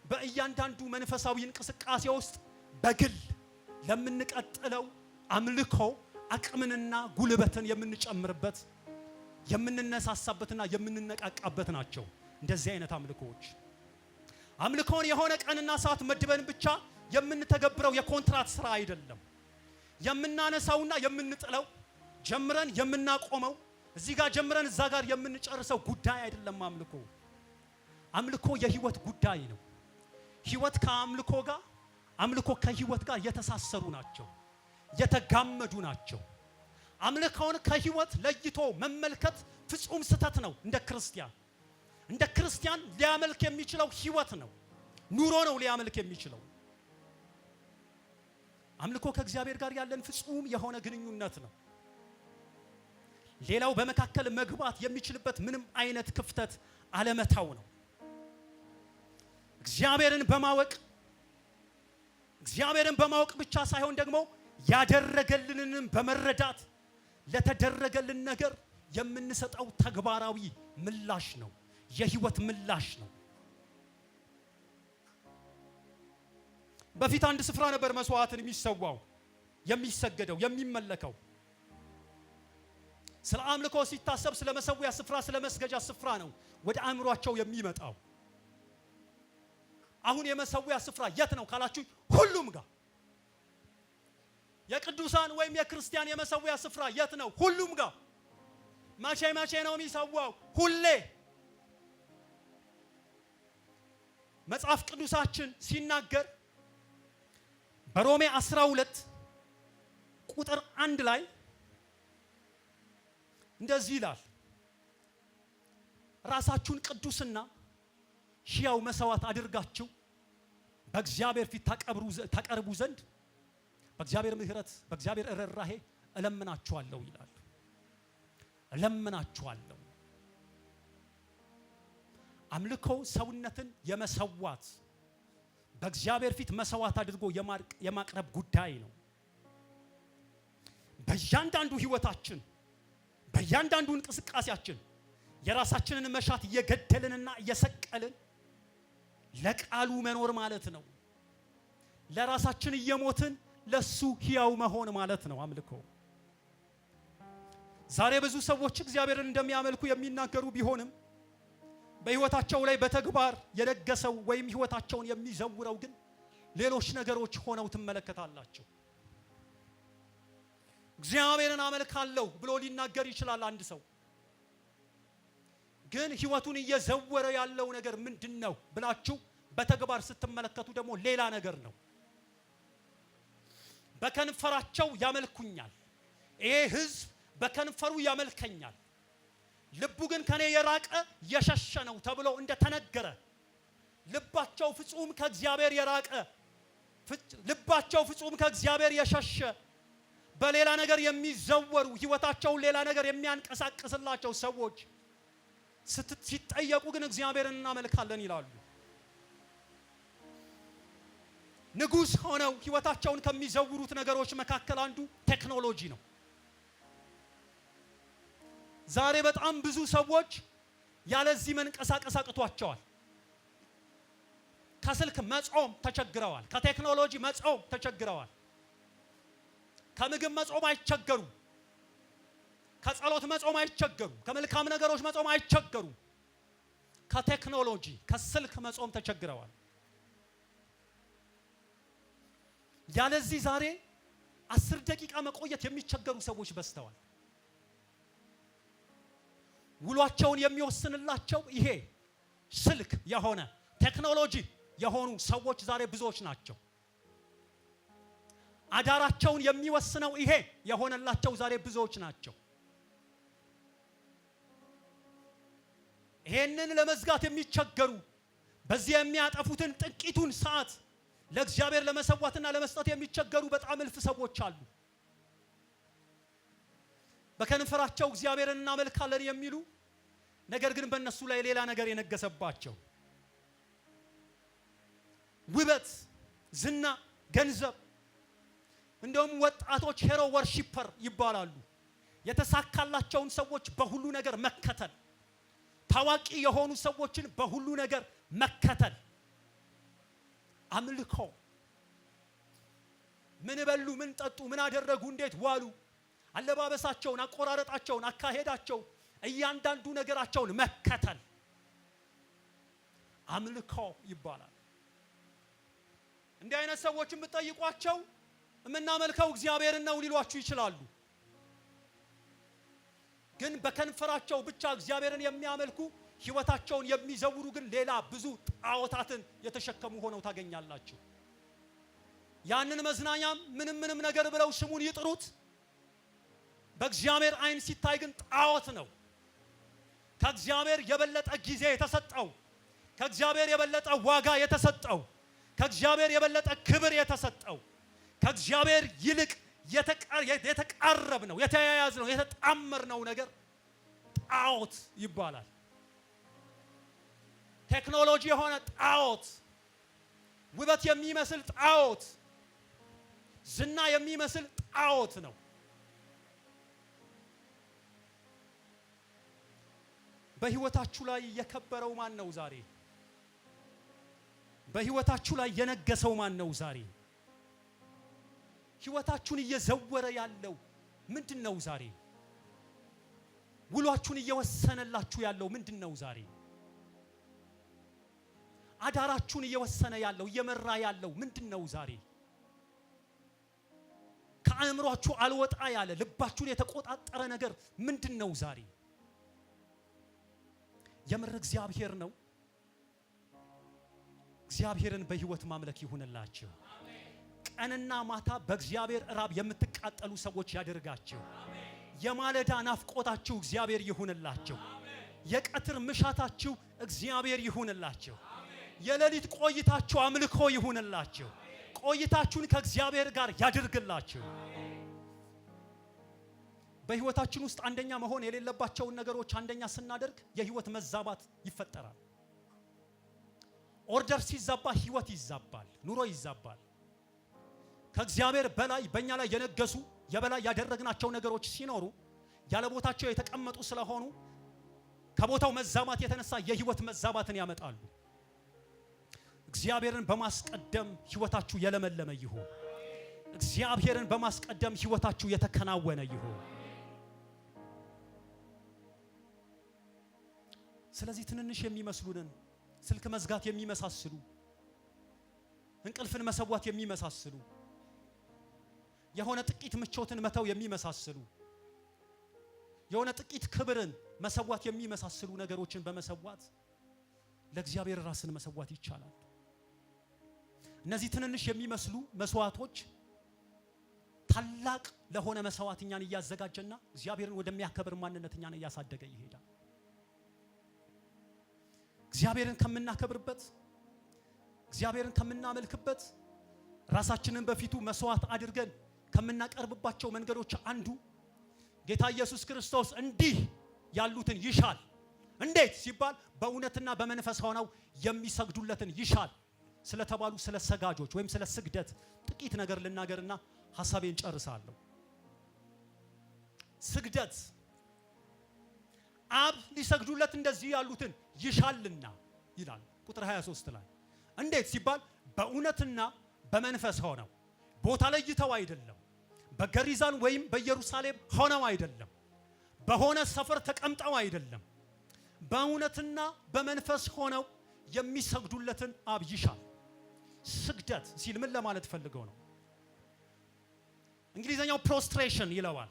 Speaker 1: በእያንዳንዱ መንፈሳዊ እንቅስቃሴ ውስጥ በግል ለምንቀጥለው አምልኮ አቅምንና ጉልበትን የምንጨምርበት የምንነሳሳበትና የምንነቃቃበት ናቸው። እንደዚህ አይነት አምልኮን የሆነ ቀንና ሰዓት መድበን ብቻ የምንተገብረው የኮንትራት ስራ አይደለም። የምናነሳውና የምንጥለው ጀምረን የምናቆመው እዚህ ጋር ጀምረን እዛ ጋር የምንጨርሰው ጉዳይ አይደለም። አምልኮ የህይወት ጉዳይ ነው። ህይወት ከአምልኮ ጋር፣ አምልኮ ከህይወት ጋር የተሳሰሩ ናቸው፣ የተጋመዱ ናቸው። አምልኮን ከህይወት ለይቶ መመልከት ፍጹም ስህተት ነው። እንደ ክርስቲያን ሊያመልክ የሚችለው ህይወት ነው፣ ኑሮ ነው ሊያመልክ የሚችለው። አምልኮ ከእግዚአብሔር ጋር ያለን ፍጹም የሆነ ግንኙነት ነው። ሌላው በመካከል መግባት የሚችልበት ምንም አይነት ክፍተት አለመታው ነው። እግዚአብሔርን በማወቅ ብቻ ሳይሆን ደግሞ ያደረገልንንም በመረዳት ለተደረገልን ነገር የምንሰጠው ተግባራዊ ምላሽ ነው፣ የህይወት ምላሽ ነው። በፊት አንድ ስፍራ ነበር መስዋዕትን የሚሰዋው፣ የሚሰገደው፣ የሚመለከው። ስለ አምልኮ ሲታሰብ ስለ መሰዊያ ስፍራ፣ ስለ መስገጃ ስፍራ ነው ወደ አእምሯቸው የሚመጣው። አሁን የመሰዊያ ስፍራ የት ነው ካላችሁ፣ ሁሉም ጋር። የቅዱሳን ወይም የክርስቲያን የመሰዊያ ስፍራ የት ነው? ሁሉም ጋር። መቼ ነው የሚሰዋው? ሁሌ። መጽሐፍ ቅዱሳችን ሲናገር በሮሜ 12 ቁጥር 1 ላይ እንደዚህ ይላል፣ ራሳችሁን ቅዱስና ሕያው መስዋዕት አድርጋችሁ በእግዚአብሔር ፊት ታቀርቡ ዘንድ በእግዚአብሔር ምሕረት በእግዚአብሔር ርኅራኄ እለምናችኋለሁ ይላል። እለምናችኋለሁ። አምልኮ ሰውነትን የመሰዋት በእግዚአብሔር ፊት መስዋዕት አድርጎ የማቅረብ ጉዳይ ነው። በእያንዳንዱ ህይወታችን በእያንዳንዱ እንቅስቃሴያችን የራሳችንን መሻት እየገደልንና እየሰቀልን ለቃሉ መኖር ማለት ነው። ለራሳችን እየሞትን ለሱ ሕያው መሆን ማለት ነው አምልኮ። ዛሬ ብዙ ሰዎች እግዚአብሔርን እንደሚያመልኩ የሚናገሩ ቢሆንም በህይወታቸው ላይ በተግባር የነገሰው ወይም ህይወታቸውን የሚዘውረው ግን ሌሎች ነገሮች ሆነው ትመለከታላችሁ። እግዚአብሔርን አመልካለሁ ብሎ ሊናገር ይችላል አንድ ሰው፣ ግን ህይወቱን እየዘወረ ያለው ነገር ምንድነው ብላችሁ በተግባር ስትመለከቱ ደግሞ ሌላ ነገር ነው። በከንፈራቸው ያመልኩኛል፣ ይሄ ህዝብ በከንፈሩ ያመልከኛል፣ ልቡ ግን ከኔ የራቀ የሸሸ ነው ተብሎ እንደተነገረ ልባቸው ፍጹም ከእግዚአብሔር የራቀ ልባቸው ፍጹም ከእግዚአብሔር የሸሸ በሌላ ነገር የሚዘወሩ ህይወታቸውን ሌላ ነገር የሚያንቀሳቅስላቸው ሰዎች ሲጠየቁ ግን እግዚአብሔርን እናመልካለን ይላሉ። ንጉስ ሆነው ህይወታቸውን ከሚዘውሩት ነገሮች መካከል አንዱ ቴክኖሎጂ ነው። ዛሬ በጣም ብዙ ሰዎች ያለዚህ መንቀሳቀስ አቅቷቸዋል። ከስልክ መጾም ተቸግረዋል። ከቴክኖሎጂ መጾም ተቸግረዋል። ከምግብ መጾም አይቸገሩ። ከጸሎት መጾም አይቸገሩ። ከመልካም ነገሮች መጾም አይቸገሩ። ከቴክኖሎጂ ከስልክ መጾም ተቸግረዋል። ያለዚህ ዛሬ 10 ደቂቃ መቆየት የሚቸገሩ ሰዎች በዝተዋል። ውሏቸውን የሚወስንላቸው ይሄ ስልክ የሆነ ቴክኖሎጂ የሆኑ ሰዎች ዛሬ ብዙዎች ናቸው። አዳራቸውን የሚወስነው ይሄ የሆነላቸው ዛሬ ብዙዎች ናቸው። ይሄንን ለመዝጋት የሚቸገሩ በዚህ የሚያጠፉትን ጥቂቱን ሰዓት ለእግዚአብሔር ለመሰዋትና ለመስጠት የሚቸገሩ በጣም እልፍ ሰዎች አሉ። በከንፈራቸው እግዚአብሔርን እናመልካለን የሚሉ ነገር ግን በእነሱ ላይ ሌላ ነገር የነገሰባቸው ውበት፣ ዝና፣ ገንዘብ እንደውም ወጣቶች ሄሮ ወርሺፐር ይባላሉ። የተሳካላቸውን ሰዎች በሁሉ ነገር መከተል፣ ታዋቂ የሆኑ ሰዎችን በሁሉ ነገር መከተል፣ አምልኮ። ምን በሉ፣ ምን ጠጡ፣ ምን አደረጉ፣ እንዴት ዋሉ፣ አለባበሳቸውን፣ አቆራረጣቸውን፣ አካሄዳቸው፣ እያንዳንዱ ነገራቸውን መከተል አምልኮ ይባላል። እንዲህ አይነት ሰዎችን ብትጠይቋቸው የምናመልከው እግዚአብሔርን ነው ሊሏችሁ ይችላሉ። ግን በከንፈራቸው ብቻ እግዚአብሔርን የሚያመልኩ ህይወታቸውን የሚዘውሩ ግን ሌላ ብዙ ጣዖታትን የተሸከሙ ሆነው ታገኛላችሁ። ያንን መዝናኛም ምንም ነገር ብለው ስሙን ይጥሩት፣ በእግዚአብሔር አይን ሲታይ ግን ጣዖት ነው። ከእግዚአብሔር የበለጠ ጊዜ የተሰጠው፣ ከእግዚአብሔር የበለጠ ዋጋ የተሰጠው፣ ከእግዚአብሔር የበለጠ ክብር የተሰጠው፣ ከእግዚአብሔር ይልቅ የተቃረብ ነው፣ የተያያዝ ነው፣ የተጣመር ነው ነገር ጣዖት ይባላል። ቴክኖሎጂ የሆነ ጣዖት፣ ውበት የሚመስል ጣዖት፣ ዝና የሚመስል ጣዖት ነው። በህይወታችሁ ላይ የከበረው ማን ነው ዛሬ? በህይወታችሁ ላይ የነገሰው ማን ነው ዛሬ? ህይወታችሁን እየዘወረ ያለው ምንድነው ዛሬ? ውሏችሁን እየወሰነላችሁ ያለው ምንድነው ዛሬ? አዳራችሁን እየወሰነ ያለው እየመራ ያለው ምንድነው ዛሬ? ከአእምሯችሁ አልወጣ ያለ ልባችሁን የተቆጣጠረ ነገር ምንድነው ዛሬ? የምር እግዚአብሔር ነው። እግዚአብሔርን በህይወት ማምለክ ይሁንላችሁ። ቀንና ማታ በእግዚአብሔር እራብ የምትቃጠሉ ሰዎች ያደርጋችሁ። የማለዳ ናፍቆታችሁ እግዚአብሔር ይሁንላችሁ። የቀትር ምሻታችሁ እግዚአብሔር ይሁንላችሁ። የሌሊት ቆይታችሁ አምልኮ ይሁንላችሁ። ቆይታችሁን ከእግዚአብሔር ጋር ያድርግላችሁ። በህይወታችን ውስጥ አንደኛ መሆን የሌለባቸውን ነገሮች አንደኛ ስናደርግ የህይወት መዛባት ይፈጠራል። ኦርደር ሲዛባ ህይወት ይዛባል፣ ኑሮ ይዛባል። ከእግዚአብሔር በላይ በእኛ ላይ የነገሱ የበላይ ያደረግናቸው ነገሮች ሲኖሩ ያለ ቦታቸው የተቀመጡ ስለሆኑ ከቦታው መዛባት የተነሳ የህይወት መዛባትን ያመጣሉ። እግዚአብሔርን በማስቀደም ህይወታችሁ የለመለመ ይሁን። እግዚአብሔርን በማስቀደም ህይወታችሁ የተከናወነ ይሁን። ስለዚህ ትንንሽ የሚመስሉንን ስልክ መዝጋት የሚመሳስሉ፣ እንቅልፍን መሰዋት የሚመሳስሉ፣ የሆነ ጥቂት ምቾትን መተው የሚመሳስሉ፣ የሆነ ጥቂት ክብርን መሰዋት የሚመሳስሉ ነገሮችን በመሰዋት ለእግዚአብሔር ራስን መሰዋት ይቻላል። እነዚህ ትንንሽ የሚመስሉ መስዋዕቶች ታላቅ ለሆነ መስዋዕት እኛን እያዘጋጀና እግዚአብሔርን ወደሚያከብር ማንነት እኛን እያሳደገ ይሄዳል። እግዚአብሔርን ከምናከብርበት፣ እግዚአብሔርን ከምናመልክበት ራሳችንን በፊቱ መስዋዕት አድርገን ከምናቀርብባቸው መንገዶች አንዱ ጌታ ኢየሱስ ክርስቶስ እንዲህ ያሉትን ይሻል። እንዴት ሲባል በእውነትና በመንፈስ ሆነው የሚሰግዱለትን ይሻል ስለተባሉ ስለ ሰጋጆች ወይም ስለ ስግደት ጥቂት ነገር ልናገርና ሐሳቤን ጨርሳለሁ። ስግደት አብ ሊሰግዱለት እንደዚህ ያሉትን ይሻልና ይላል ቁጥር 23 ላይ። እንዴት ሲባል በእውነትና በመንፈስ ሆነው ቦታ ለይተው አይደለም፣ በገሪዛን ወይም በኢየሩሳሌም ሆነው አይደለም፣ በሆነ ሰፈር ተቀምጠው አይደለም፣ በእውነትና በመንፈስ ሆነው የሚሰግዱለትን አብ ይሻል። ስግደት ሲል ምን ለማለት ፈልገው ነው? እንግሊዘኛው ፕሮስትሬሽን ይለዋል።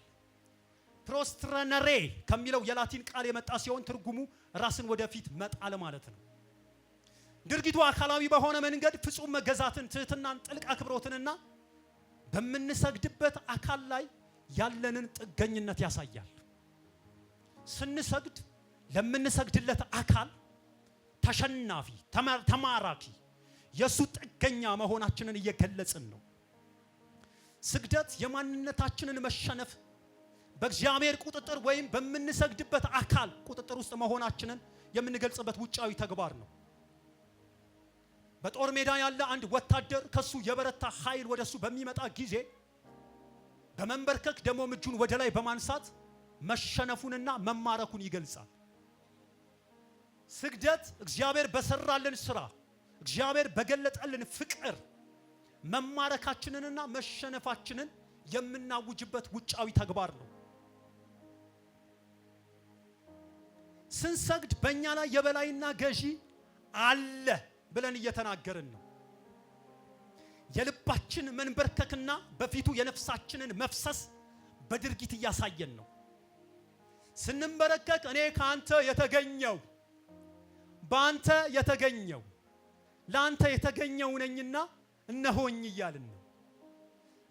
Speaker 1: ፕሮስትረነሬ ከሚለው የላቲን ቃል የመጣ ሲሆን ትርጉሙ ራስን ወደፊት መጣል ማለት ነው። ድርጊቱ አካላዊ በሆነ መንገድ ፍጹም መገዛትን፣ ትህትናን፣ ጥልቅ አክብሮትንና በምንሰግድበት አካል ላይ ያለንን ጥገኝነት ያሳያል። ስንሰግድ ለምንሰግድለት አካል ተሸናፊ፣ ተማራኪ፣ የሱ ጥገኛ መሆናችንን እየገለጽን ነው። ስግደት የማንነታችንን መሸነፍ በእግዚአብሔር ቁጥጥር ወይም በምንሰግድበት አካል ቁጥጥር ውስጥ መሆናችንን የምንገልጽበት ውጫዊ ተግባር ነው። በጦር ሜዳ ያለ አንድ ወታደር ከሱ የበረታ ኃይል ወደሱ በሚመጣ ጊዜ በመንበርከክ ደግሞ እጁን ወደ ላይ በማንሳት መሸነፉንና መማረኩን ይገልጻል። ስግደት እግዚአብሔር በሰራልን ስራ፣ እግዚአብሔር በገለጠልን ፍቅር መማረካችንንና መሸነፋችንን የምናውጅበት ውጫዊ ተግባር ነው። ስንሰግድ በእኛ ላይ የበላይና ገዢ አለ ብለን እየተናገርን ነው። የልባችን መንበርከክና በፊቱ የነፍሳችንን መፍሰስ በድርጊት እያሳየን ነው። ስንንበረከክ እኔ ካንተ የተገኘው ባንተ የተገኘው ላንተ የተገኘው ነኝና እነሆኝ እያልን ነው።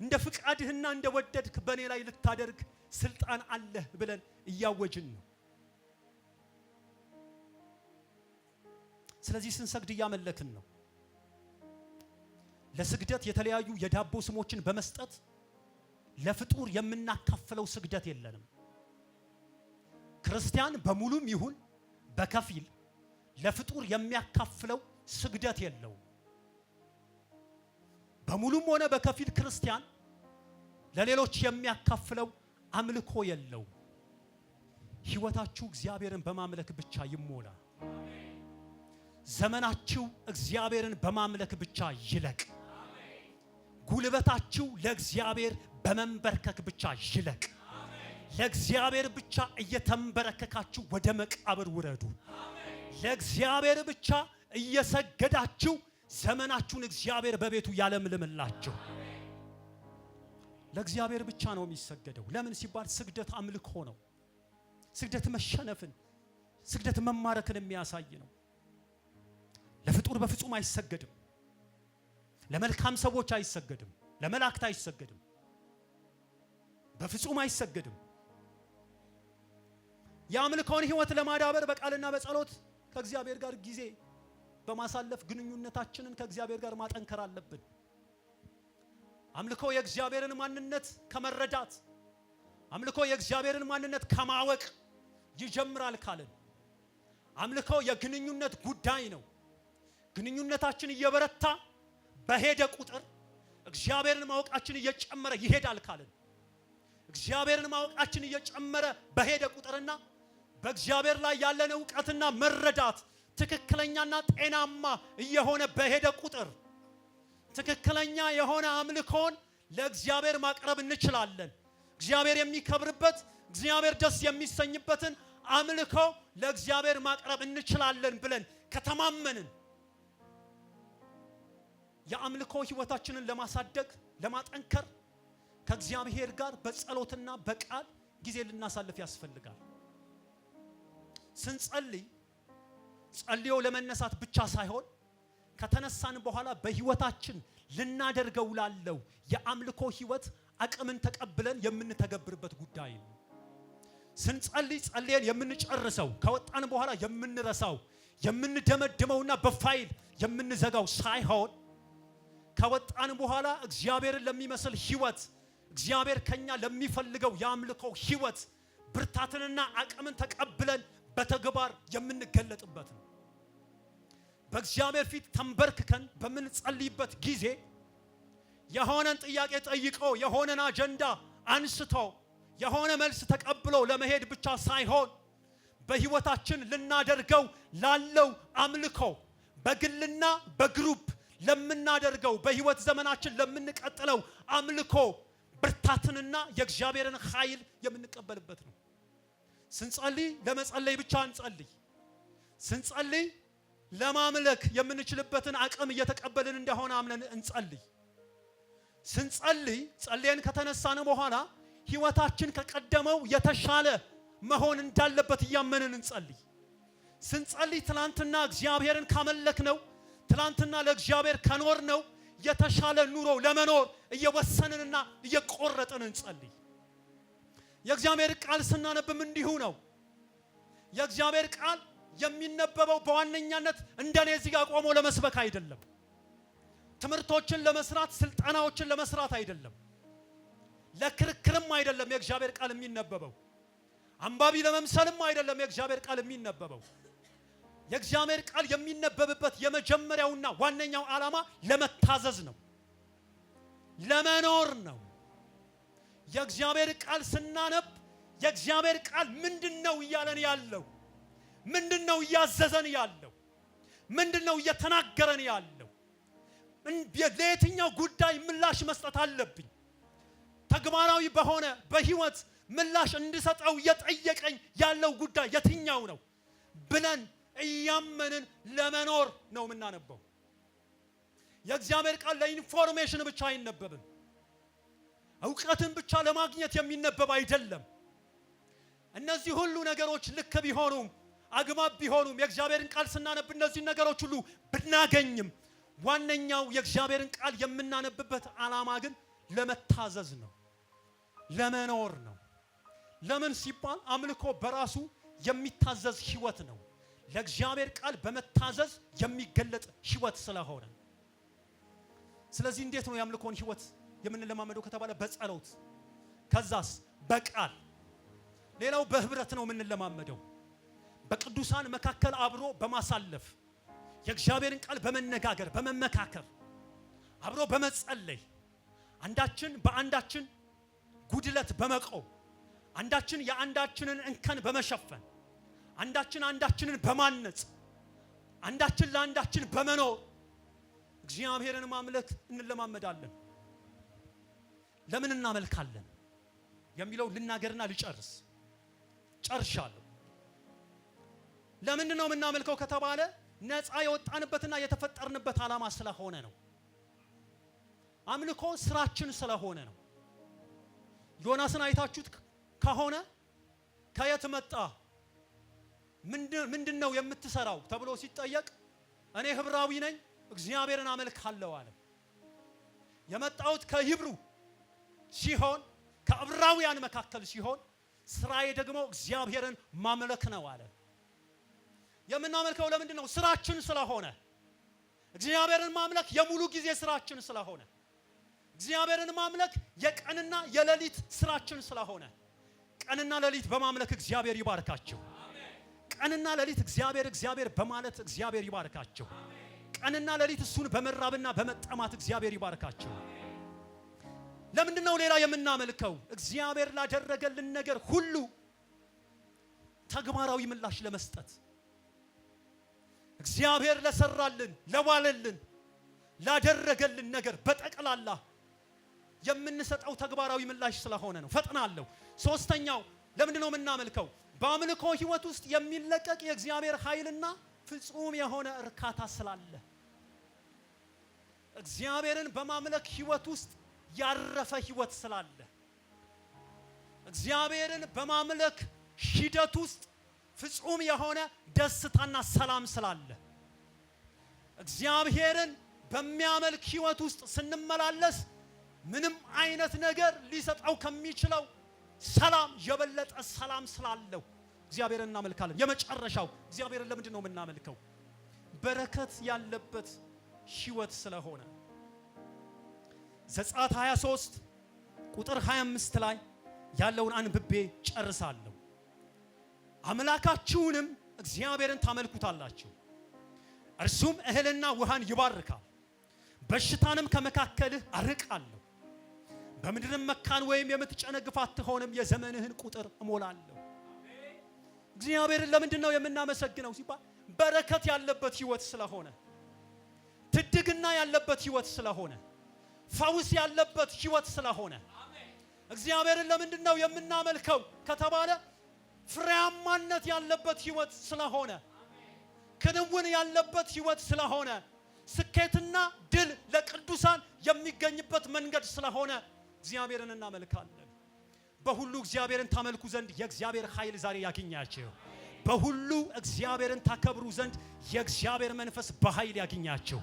Speaker 1: እንደ ፍቃድህና እንደ ወደድክ በእኔ ላይ ልታደርግ ስልጣን አለህ ብለን እያወጅን ነው። ስለዚህ ስንሰግድ እያመለክን ነው። ለስግደት የተለያዩ የዳቦ ስሞችን በመስጠት ለፍጡር የምናካፍለው ስግደት የለንም። ክርስቲያን በሙሉም ይሁን በከፊል ለፍጡር የሚያካፍለው ስግደት የለው። በሙሉም ሆነ በከፊል ክርስቲያን ለሌሎች የሚያካፍለው አምልኮ የለው። ሕይወታችሁ እግዚአብሔርን በማምለክ ብቻ ይሞላ። ዘመናችሁ እግዚአብሔርን በማምለክ ብቻ ይለቅ። ጉልበታችሁ ለእግዚአብሔር በመንበርከክ ብቻ ይለቅ። ለእግዚአብሔር ብቻ እየተንበረከካችሁ ወደ መቃብር ውረዱ። ለእግዚአብሔር ብቻ እየሰገዳችሁ ዘመናችሁን እግዚአብሔር በቤቱ ያለምልምላችሁ። ለእግዚአብሔር ብቻ ነው የሚሰገደው። ለምን ሲባል ስግደት አምልኮ ነው። ስግደት መሸነፍን፣ ስግደት መማረክን የሚያሳይ ነው። ለፍጡር በፍጹም አይሰገድም። ለመልካም ሰዎች አይሰገድም። ለመላእክት አይሰገድም። በፍጹም አይሰገድም። የአምልኮን ሕይወት ለማዳበር በቃልና በጸሎት ከእግዚአብሔር ጋር ጊዜ በማሳለፍ ግንኙነታችንን ከእግዚአብሔር ጋር ማጠንከር አለብን። አምልኮ የእግዚአብሔርን ማንነት ከመረዳት፣ አምልኮ የእግዚአብሔርን ማንነት ከማወቅ ይጀምራል ካልን አምልኮ የግንኙነት ጉዳይ ነው። ግንኙነታችን እየበረታ በሄደ ቁጥር እግዚአብሔርን ማወቃችን እየጨመረ ይሄዳል ካልን እግዚአብሔርን ማወቃችን እየጨመረ በሄደ ቁጥርና በእግዚአብሔር ላይ ያለን ዕውቀትና መረዳት ትክክለኛና ጤናማ እየሆነ በሄደ ቁጥር ትክክለኛ የሆነ አምልኮን ለእግዚአብሔር ማቅረብ እንችላለን። እግዚአብሔር የሚከብርበት፣ እግዚአብሔር ደስ የሚሰኝበትን አምልኮ ለእግዚአብሔር ማቅረብ እንችላለን ብለን ከተማመንን የአምልኮ ሕይወታችንን ለማሳደግ ለማጠንከር ከእግዚአብሔር ጋር በጸሎትና በቃል ጊዜ ልናሳልፍ ያስፈልጋል። ስንጸልይ ጸልዮ ለመነሳት ብቻ ሳይሆን ከተነሳን በኋላ በሕይወታችን ልናደርገው ላለው የአምልኮ ሕይወት አቅምን ተቀብለን የምንተገብርበት ጉዳይ ነው። ስንጸልይ ጸልየን የምንጨርሰው ከወጣን በኋላ የምንረሳው የምንደመድመውና በፋይል የምንዘጋው ሳይሆን ከወጣን በኋላ እግዚአብሔርን ለሚመስል ህይወት እግዚአብሔር ከኛ ለሚፈልገው ያምልኮ ህይወት ብርታትንና አቅምን ተቀብለን በተግባር የምንገለጥበት ነው። በእግዚአብሔር ፊት ተንበርክከን በምንጸልይበት ጊዜ የሆነን ጥያቄ ጠይቆ የሆነን አጀንዳ አንስቶ የሆነ መልስ ተቀብሎ ለመሄድ ብቻ ሳይሆን በህይወታችን ልናደርገው ላለው አምልኮ በግልና በግሩፕ ለምናደርገው በህይወት ዘመናችን ለምንቀጥለው አምልኮ ብርታትንና የእግዚአብሔርን ኃይል የምንቀበልበት ነው። ስንጸልይ ለመጸለይ ብቻ እንጸልይ። ስንጸልይ ለማምለክ የምንችልበትን አቅም እየተቀበልን እንደሆነ አምነን እንጸልይ። ስንጸልይ ጸልየን ከተነሳን በኋላ ህይወታችን ከቀደመው የተሻለ መሆን እንዳለበት እያመንን እንጸልይ። ስንጸልይ ትላንትና እግዚአብሔርን ካመለክነው ትላንትና ለእግዚአብሔር ከኖርነው የተሻለ ኑሮ ለመኖር እየወሰንንና እየቆረጥን እንጸልይ። የእግዚአብሔር ቃል ስናነብም እንዲሁ ነው። የእግዚአብሔር ቃል የሚነበበው በዋነኛነት እንደኔ እዚህ ጋር ቆሞ ለመስበክ አይደለም። ትምህርቶችን ለመስራት ስልጠናዎችን ለመስራት አይደለም። ለክርክርም አይደለም የእግዚአብሔር ቃል የሚነበበው። አንባቢ ለመምሰልም አይደለም የእግዚአብሔር ቃል የሚነበበው። የእግዚአብሔር ቃል የሚነበብበት የመጀመሪያውና ዋነኛው ዓላማ ለመታዘዝ ነው፣ ለመኖር ነው። የእግዚአብሔር ቃል ስናነብ የእግዚአብሔር ቃል ምንድነው እያለን ያለው? ምንድነው እያዘዘን ያለው? ምንድነው እየተናገረን ያለው? ለየትኛው ጉዳይ ምላሽ መስጠት አለብኝ? ተግባራዊ በሆነ በህይወት ምላሽ እንድሰጠው እየጠየቀኝ ያለው ጉዳይ የትኛው ነው ብለን እያመንን ለመኖር ነው የምናነበው። የእግዚአብሔር ቃል ለኢንፎርሜሽን ብቻ አይነበብም። ዕውቀትን ብቻ ለማግኘት የሚነበብ አይደለም። እነዚህ ሁሉ ነገሮች ልክ ቢሆኑም አግባብ ቢሆኑም የእግዚአብሔርን ቃል ስናነብ እነዚህ ነገሮች ሁሉ ብናገኝም ዋነኛው የእግዚአብሔርን ቃል የምናነብበት ዓላማ ግን ለመታዘዝ ነው፣ ለመኖር ነው። ለምን ሲባል አምልኮ በራሱ የሚታዘዝ ህይወት ነው። ለእግዚአብሔር ቃል በመታዘዝ የሚገለጥ ህይወት ስለሆነ ስለዚህ እንዴት ነው የአምልኮን ህይወት የምንለማመደው ከተባለ በጸሎት፣ ከዛስ በቃል፣ ሌላው በህብረት ነው የምንለማመደው። በቅዱሳን መካከል አብሮ በማሳለፍ የእግዚአብሔርን ቃል በመነጋገር በመመካከር አብሮ በመጸለይ አንዳችን በአንዳችን ጉድለት በመቆም አንዳችን የአንዳችንን እንከን በመሸፈን አንዳችን አንዳችንን በማነጽ አንዳችን ለአንዳችን በመኖር እግዚአብሔርን ማምለክ እንለማመዳለን። ለምን እናመልካለን የሚለው ልናገርና ልጨርስ። ጨርሻለሁ። ለምን ነው የምናመልከው ከተባለ ነፃ የወጣንበትና የተፈጠርንበት ዓላማ ስለሆነ ነው። አምልኮ ስራችን ስለሆነ ነው። ዮናስን አይታችሁት ከሆነ ከየት መጣ ምንድነው የምትሰራው ተብሎ ሲጠየቅ እኔ ህብራዊ ነኝ እግዚአብሔርን አመልካለሁ አለ። የመጣሁት ከሂብሩ ሲሆን ከዕብራውያን መካከል ሲሆን ስራዬ ደግሞ እግዚአብሔርን ማምለክ ነው አለ። የምናመልከው ለምንድን ነው? ስራችን ስለሆነ። እግዚአብሔርን ማምለክ የሙሉ ጊዜ ስራችን ስለሆነ፣ እግዚአብሔርን ማምለክ የቀንና የሌሊት ስራችን ስለሆነ ቀንና ሌሊት በማምለክ እግዚአብሔር ይባርካቸው። ቀንና ሌሊት እግዚአብሔር በማለት እግዚአብሔር ይባርካቸው። ቀንና ሌሊት እሱን በመራብና በመጠማት እግዚአብሔር ይባርካቸው። ለምንድን ነው ሌላ የምናመልከው? እግዚአብሔር ላደረገልን ነገር ሁሉ ተግባራዊ ምላሽ ለመስጠት፣ እግዚአብሔር ለሰራልን ለዋለልን ላደረገልን ነገር በጠቅላላ የምንሰጠው ተግባራዊ ምላሽ ስለሆነ ነው። ፈጥናለሁ። ሶስተኛው ለምንድን ነው የምናመልከው? በአምልኮ ህይወት ውስጥ የሚለቀቅ የእግዚአብሔር ኃይልና ፍጹም የሆነ እርካታ ስላለ። እግዚአብሔርን በማምለክ ህይወት ውስጥ ያረፈ ህይወት ስላለ፣ እግዚአብሔርን በማምለክ ሂደት ውስጥ ፍጹም የሆነ ደስታና ሰላም ስላለ፣ እግዚአብሔርን በሚያመልክ ህይወት ውስጥ ስንመላለስ ምንም አይነት ነገር ሊሰጠው ከሚችለው ሰላም የበለጠ ሰላም ስላለው እግዚአብሔርን እናመልካለን። የመጨረሻው እግዚአብሔርን ለምንድን ነው የምናመልከው? በረከት ያለበት ህይወት ስለሆነ። ዘጸአት 23 ቁጥር 25 ላይ ያለውን አንብቤ ጨርሳለሁ። አምላካችሁንም እግዚአብሔርን ታመልኩታላችሁ፣ እርሱም እህልና ውሃን ይባርካል፣ በሽታንም ከመካከልህ አርቃለሁ፣ በምድርም መካን ወይም የምትጨነግፍ አትሆንም፣ የዘመንህን ቁጥር እሞላለሁ። እግዚአብሔርን ለምንድን ነው የምናመሰግነው ሲባል በረከት ያለበት ህይወት ስለሆነ፣ ትድግና ያለበት ህይወት ስለሆነ፣ ፈውስ ያለበት ህይወት ስለሆነ። እግዚአብሔርን ለምንድን ነው የምናመልከው ከተባለ ፍሬያማነት ያለበት ህይወት ስለሆነ፣ ክንውን ያለበት ህይወት ስለሆነ፣ ስኬትና ድል ለቅዱሳን የሚገኝበት መንገድ ስለሆነ እግዚአብሔርን እናመልካለን። በሁሉ እግዚአብሔርን ታመልኩ ዘንድ የእግዚአብሔር ኃይል ዛሬ ያገኛችሁ። በሁሉ እግዚአብሔርን ታከብሩ ዘንድ የእግዚአብሔር መንፈስ በኃይል ያገኛችሁ።